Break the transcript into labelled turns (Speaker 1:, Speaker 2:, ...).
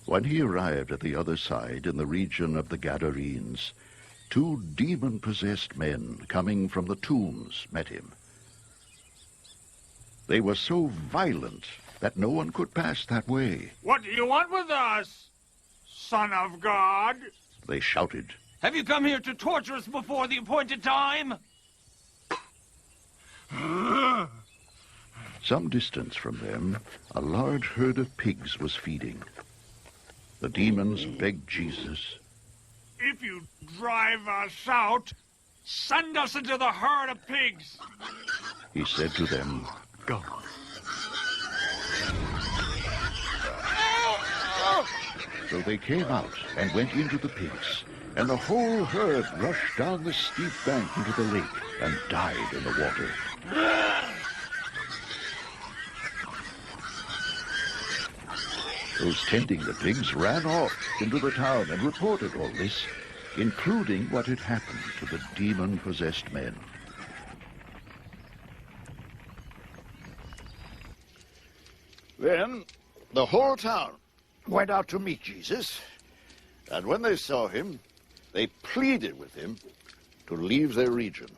Speaker 1: When he arrived at the other side in the region of the Gadarenes, 2 demon-possessed men coming from the tombs met him. They were so violent that no one could pass that way.
Speaker 2: What do you want with us, Son of God?
Speaker 1: They shouted.
Speaker 2: Have you come here to torture us before the appointed time?
Speaker 1: Some distance from them, a large herd of pigs was feeding. The demons begged Jesus.
Speaker 2: If you drive us out, send us into the herd of pigs.
Speaker 1: He said to them,
Speaker 2: Go.
Speaker 1: So they came out and went into the pigs, and the whole herd rushed down the steep bank into the lake and died in the water. Those tending the pigs ran off into the town and reported all this, including what had happened to the demon-possessed men. Then the whole town went out to meet Jesus, and when they saw him, they pleaded with him to leave their region.